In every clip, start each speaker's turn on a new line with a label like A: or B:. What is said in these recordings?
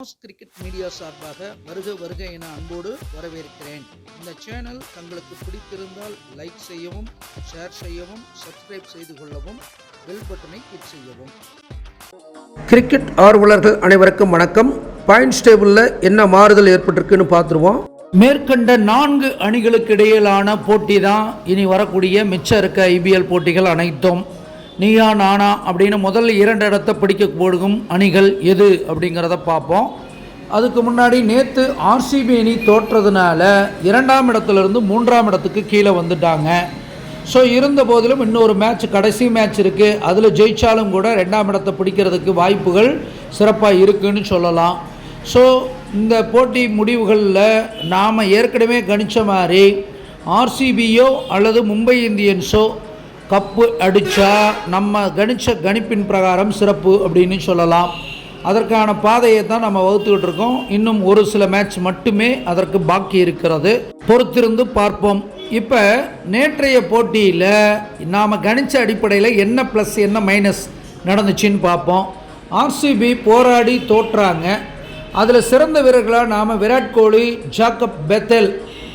A: Cricket media சார்பாக வருக வருக என அன்போடு வரவேற்கிறேன். இந்த சேனல் தங்களுக்கு பிடித்திருந்தால் லைக் செய்யவும், ஷேர் செய்யவும், சப்ஸ்கிரைப் செய்து கொள்ளவும், பெல் பட்டனை கிளிக் செய்யவும்.
B: கிரிக்கெட் ஆர்வலர்கள் அனைவருக்கும் வணக்கம். பாயிண்ட்ஸ் டேபிளில் என்ன மாறுதல் ஏற்பட்டிருக்குன்னு பார்த்துருவோம்.
C: மேற்கண்ட 4 அணிகளுக்கு இடையிலான போட்டி தான் இனி வரக்கூடிய மிச்சம் இருக்க ஐபிஎல் போட்டிகள் அனைத்தும். நீயா நானா அப்படின்னு முதல் 2 இடத்தை பிடிக்க போடும் அணிகள் எது அப்படிங்கிறத பார்ப்போம். அதுக்கு முன்னாடி நேற்று ஆர்சிபி அணி தோற்றதுனால 2ஆம் இடத்துலேருந்து 3ஆம் இடத்துக்கு கீழே வந்துட்டாங்க. ஸோ இருந்த போதிலும் இன்னொரு மேட்ச், கடைசி மேட்ச் இருக்குது. அதில் ஜெயித்தாலும் கூட 2ஆம் இடத்தை பிடிக்கிறதுக்கு வாய்ப்புகள் சிறப்பாக இருக்குதுன்னு சொல்லலாம். ஸோ இந்த போட்டி முடிவுகளில் நாம் ஏற்கனவே கணித்த மாதிரி ஆர்சிபியோ அல்லது மும்பை இந்தியன்ஸோ கப்பு அடித்தா நம்ம கணித்த கணிப்பின் பிரகாரம் சிறப்பு அப்படின்னு சொல்லலாம். அதற்கான பாதையை தான் நம்ம வகுத்துக்கிட்டு இருக்கோம். இன்னும் ஒரு சில மேட்ச் மட்டுமே அதற்கு பாக்கி இருக்கிறது, பொறுத்திருந்து பார்ப்போம். இப்போ நேற்றைய போட்டியில் நாம் கணித்த அடிப்படையில் என்ன ப்ளஸ் என்ன மைனஸ் நடந்துச்சின்னு பார்ப்போம். ஆர்சிபி போராடி தோற்றாங்க. அதில் சிறந்த வீரர்களாக நாம் விராட் கோலி, ஜாக்கப் பெத்தேல்,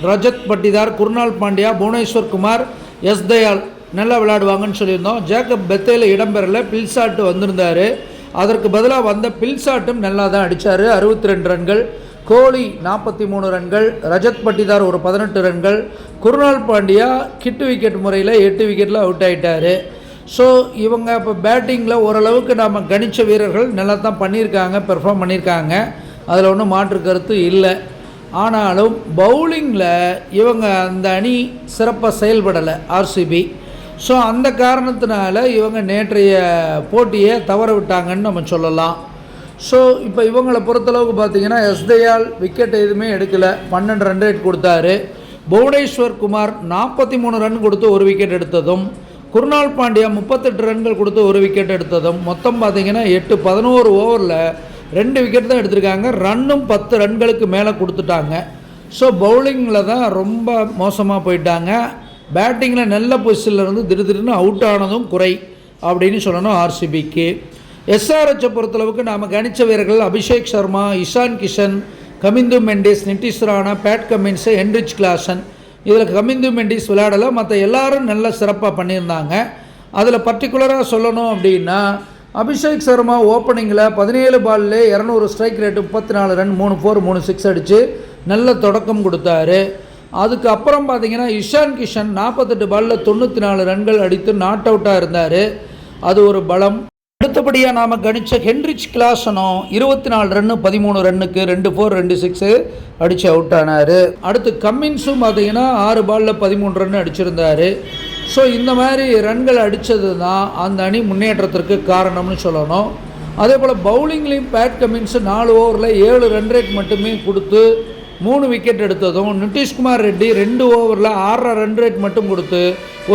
C: ரஜத் பட்டிதார், குருணால் பாண்டியா, புவனேஸ்வர் குமார், எஸ் தயாள் நல்லா விளையாடுவாங்கன்னு சொல்லியிருந்தோம். ஜாக்கப் பெத்தேல் இடம்பெறல, பில்சாட்டு வந்திருந்தார். அதற்கு பதிலாக வந்த பில்சாட்டும் நல்லா தான் அடித்தார். 62 ரன்கள். கோலி 43 ரன்கள், ரஜத் பட்டிதார் ஒரு 18 ரன்கள், குருணால் பாண்டியா கிட்டு விக்கெட் முறையில் 8 விக்கெட்டில் அவுட் ஆகிட்டார். ஸோ இவங்க இப்போ பேட்டிங்கில் ஓரளவுக்கு நாம் கணித்த வீரர்கள் நல்லா தான் பண்ணியிருக்காங்க, பெர்ஃபார்ம் பண்ணியிருக்காங்க. அதில் ஒன்றும் மாற்று கருத்து இல்லை. ஆனாலும் பவுலிங்கில் இவங்க அந்த அணி சிறப்பாக செயல்படலை ஆர்சிபி. ஸோ அந்த காரணத்தினால இவங்க நேற்றைய போட்டியை தவற விட்டாங்கன்னு நம்ம சொல்லலாம். ஸோ இப்போ இவங்களை பொறுத்தளவுக்கு பார்த்திங்கன்னா எஸ் தயாள் விக்கெட் எதுவுமே எடுக்கலை, 12 ரன் ரேட் கொடுத்தாரு. புவனேஸ்வர் குமார் 43 ரன் கொடுத்து ஒரு விக்கெட் எடுத்ததும், குருணால் பாண்டியா 38 ரன்கள் கொடுத்து ஒரு விக்கெட் எடுத்ததும், மொத்தம் பார்த்திங்கன்னா 8-11 ஓவரில் 2 விக்கெட் தான் எடுத்திருக்காங்க. ரன்னும் 10 ரன்களுக்கு மேலே கொடுத்துட்டாங்க. ஸோ பவுலிங்கில் தான் ரொம்ப மோசமாக போயிட்டாங்க. பேட்டிங்கில் நல்ல பொசிஷனில் இருந்து திடீர்னு அவுட் ஆனதும் குறை அப்படின்னு சொல்லணும் ஆர்சிபிக்கு. எஸ்ஆர்ஹெச்சை பொறுத்தளவுக்கு நாம் கணித்த வீரர்கள் Abhishek Sharma, Ishan Kishan, Kamindu Mendis, Nitish Rana, Pat Cummins, Heinrich Klaasen. இதில் கமிந்து மெண்டிஸ் விளையாடலை, மற்ற எல்லாரும் நல்ல சிறப்பாக பண்ணியிருந்தாங்க. அதில் பர்டிகுலராக சொல்லணும் அப்படின்னா அபிஷேக் சர்மா ஓப்பனிங்கில் 17 பால்லே 200 ஸ்ட்ரைக் ரேட்டு, 34 ரன், 3 4 3 6 அடித்து நல்ல தொடக்கம் கொடுத்தாரு. அதுக்கப்புறம் பார்த்திங்கன்னா இஷான் கிஷன் 48 பாலில் 94 ரன்கள் அடித்து நாட் அவுட்டாக இருந்தார். அது ஒரு பலம். அடுத்தபடியாக நாம் கணித்த ஹென்ரிச் கிளாசனும் 24 ரன்னு 13 ரன்னுக்கு 2 4 2 6 அடித்து அவுட் ஆனார். அடுத்து கம்மின்ஸும் பார்த்திங்கன்னா 6 பாலில் 13 ரன் அடிச்சிருந்தார். ஸோ இந்த மாதிரி ரன்கள் அடித்தது தான் அந்த அணி முன்னேற்றத்திற்கு காரணம்னு சொல்லணும். அதே போல் பவுலிங்லேயும் பேட் கமின்ஸு 4 ஓவரில் 7 ரன் ரேட் மட்டுமே கொடுத்து 3 விக்கெட் எடுத்ததும், நிட்டிஷ்குமார் ரெட்டி 2 ஓவரில் 6 ரன் ரேட் மட்டும் கொடுத்து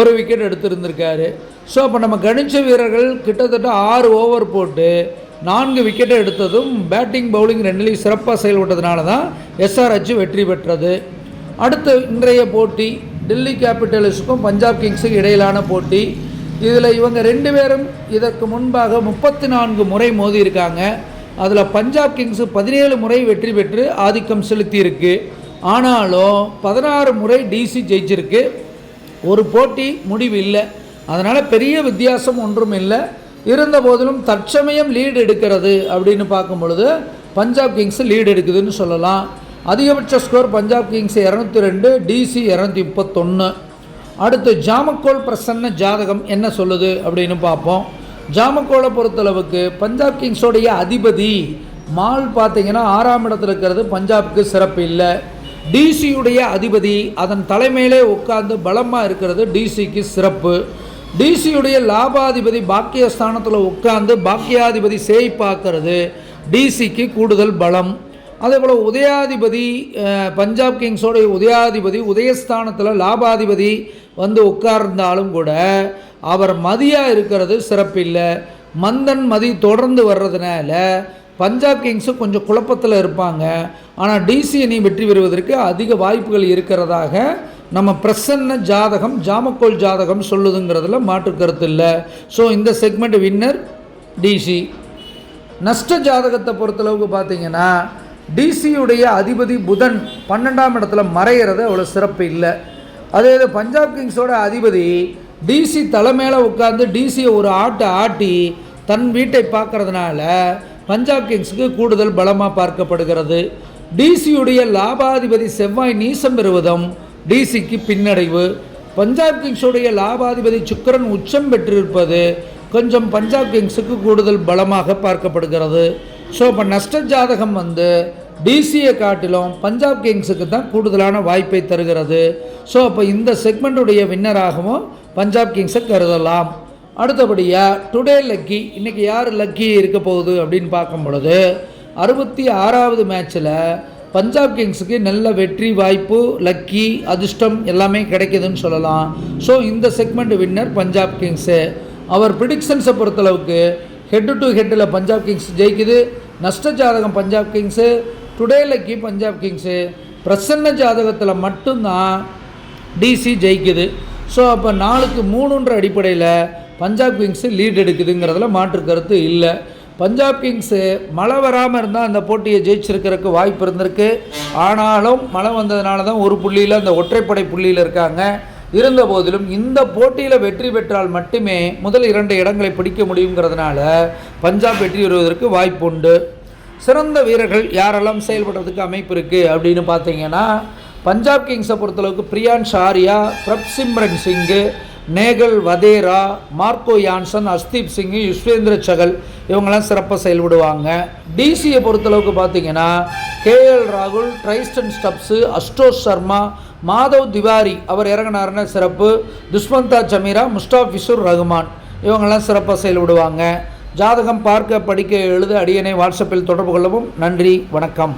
C: 1 விக்கெட் எடுத்திருந்திருக்காரு. ஸோ அப்போ நம்ம கணிச்ச வீரர்கள் கிட்டத்தட்ட 6 ஓவர் போட்டு 4 விக்கெட்டை எடுத்ததும் பேட்டிங் பவுலிங் ரெண்டுலேயும் சிறப்பாக செயல்பட்டதுனால தான் எஸ்ஆர்ஹெச் வெற்றி பெற்றது. அடுத்து இன்றைய போட்டி டெல்லி கேபிட்டல்ஸுக்கும் பஞ்சாப் கிங்ஸுக்கும் இடையிலான போட்டி. இதில் இவங்க 2 பேரும் இதற்கு முன்பாக 34 முறை மோதி இருக்காங்க. அதில் பஞ்சாப் கிங்ஸு 17 முறை வெற்றி பெற்று ஆதிக்கம் செலுத்தியிருக்கு. ஆனாலும் 16 முறை டிசி ஜெயிச்சிருக்கு. ஒரு போட்டி முடிவு இல்லை. அதனால் பெரிய வித்தியாசம் ஒன்றும் இல்லை. இருந்த போதிலும் தற்சமயம் லீடு எடுக்கிறது அப்படின்னு பார்க்கும் பொழுது பஞ்சாப் கிங்ஸு லீடு எடுக்குதுன்னு சொல்லலாம். அதிகபட்ச ஸ்கோர் பஞ்சாப் கிங்ஸ் 202, டிசி 231. அடுத்து ஜாமக்கோல் பிரசன்ன ஜாதகம் என்ன சொல்லுது அப்படின்னு பார்ப்போம். ஜாமக்கோலை பொறுத்தளவுக்கு பஞ்சாப் கிங்ஸோடைய அதிபதி மால் பார்த்திங்கன்னா 6ஆம் இடத்துல இருக்கிறது பஞ்சாபுக்கு சிறப்பு இல்லை. டிசியுடைய அதிபதி அதன் தலைமையிலே உட்கார்ந்து பலமாக இருக்கிறது டிசிக்கு சிறப்பு. டிசியுடைய லாபாதிபதி பாக்கியஸ்தானத்தில் உட்கார்ந்து பாக்கியாதிபதி சேய்ப்பாக்கிறது டிசிக்கு கூடுதல் பலம். அதே போல் உதயாதிபதி பஞ்சாப் கிங்ஸோடைய உதயாதிபதி உதயஸ்தானத்தில் லாபாதிபதி வந்து உட்கார்ந்தாலும் கூட அவர் மதியாக இருக்கிறது சிறப்பில்லை. மந்தன் மதி தொடர்ந்து வர்றதுனால பஞ்சாப் கிங்ஸு கொஞ்சம் குழப்பத்தில் இருப்பாங்க. ஆனால் டிசி அணி வெற்றி பெறுவதற்கு அதிக வாய்ப்புகள் இருக்கிறதாக நம்ம பிரசன்ன ஜாதகம், ஜாமக்கோல் ஜாதகம் சொல்லுதுங்கிறதுல மாற்று கருத்து இல்லை. ஸோ இந்த செக்மெண்ட் வின்னர் டிசி. நஷ்ட ஜாதகத்தை பொறுத்தளவுக்கு பார்த்தீங்கன்னா டிசியுடைய அதிபதி புதன் 12ஆம் இடத்துல மறைகிறது அவ்வளோ சிறப்பு இல்லை. அதே இது பஞ்சாப் கிங்ஸோட அதிபதி டிசி தலைமையில் உட்காந்து டிசியை ஒரு ஆட்டி தன் வீட்டை பார்க்கறதுனால பஞ்சாப் கிங்ஸுக்கு கூடுதல் பலமாக பார்க்கப்படுகிறது. டிசியுடைய லாபாதிபதி செவ்வாய் நீசம் பெறுவதும் டிசிக்கு பின்னடைவு. பஞ்சாப் கிங்ஸுடைய லாபாதிபதி சுக்கிரன் உச்சம் பெற்றிருப்பது கொஞ்சம் பஞ்சாப் கிங்ஸுக்கு கூடுதல் பலமாக பார்க்கப்படுகிறது. ஸோ இப்போ நஷ்ட ஜாதகம் டிசியை காட்டிலும் பஞ்சாப் கிங்ஸுக்கு தான் கூடுதலான வாய்ப்பை தருகிறது. ஸோ அப்போ இந்த செக்மெண்ட்டுடைய வின்னராகவும் பஞ்சாப் கிங்ஸை கருதலாம். அடுத்தபடியாக டுடே லக்கி, இன்றைக்கி யார் லக்கி இருக்க போகுது அப்படின்னு பார்க்கும் பொழுது 66வது மேட்ச்சில் பஞ்சாப் கிங்ஸுக்கு நல்ல வெற்றி வாய்ப்பு, லக்கி, அதிர்ஷ்டம் எல்லாமே கிடைக்குதுன்னு சொல்லலாம். ஸோ இந்த செக்மெண்ட் வின்னர் பஞ்சாப் கிங்ஸு. அவர் ப்ரிடிக்ஷன்ஸை பொறுத்தளவுக்கு ஹெட் டு ஹெட்டில் பஞ்சாப் கிங்ஸ் ஜெயிக்குது. நஷ்ட ஜாதகம் Punjab kings, today lucky Punjab kings, Prasanna ஜாதகத்தில் மட்டும்தான் டிசி ஜெயிக்குது. ஸோ அப்போ 4-3 அடிப்படையில் பஞ்சாப் கிங்ஸு லீட் எடுக்குதுங்கிறதுல மாற்று கருத்து இல்லை. பஞ்சாப் கிங்ஸு மழை வராமல் இருந்தால் அந்த போட்டியை ஜெயிச்சிருக்கிறதுக்கு வாய்ப்பு இருந்திருக்கு. ஆனாலும் மழை வந்ததுனால தான் ஒரு புள்ளியில் அந்த ஒற்றைப்படை புள்ளியில் இருக்காங்க. இருந்த போதிலும் இந்த போட்டியில் வெற்றி பெற்றால் மட்டுமே முதல் 2 இடங்களை பிடிக்க முடியுங்கிறதுனால பஞ்சாப் வெற்றி பெறுவதற்கு வாய்ப்பு உண்டு. சிறந்த வீரர்கள் யாரெல்லாம் செயல்படுறதுக்கு அமைப்பு இருக்குது அப்படின்னு பார்த்தீங்கன்னா பஞ்சாப் கிங்ஸை பொறுத்தளவுக்கு பிரியான்ஷ் ஆர்யா, பிரப்சிம்ரன் சிங்கு, நேகல் வதேரா, மார்க்கோ யான்சன், அஸ்தீப் சிங், யுஸ்வேந்திர சகல் இவங்கெல்லாம் சிறப்பாக செயல்படுவாங்க. டிசியை பொறுத்தளவுக்கு பார்த்தீங்கன்னா கேஎல் ராகுல், ட்ரைஸ்டன் ஸ்டப்ஸு, அஸ்டோஷ் சர்மா, மாதவ் திவாரி அவர் இறங்கினாருன்னா சிறப்பு, துஷ்மந்தா ஜமீரா, முஸ்டாஃபிசுர் ரஹ்மான் இவங்கெல்லாம் சிறப்பாக செயல்படுவாங்க. ஜாதகம் பார்க்க, படிக்க, எழுத அடியனை வாட்ஸ்அப்பில் தொடர்பு கொள்ளவும். நன்றி, வணக்கம்.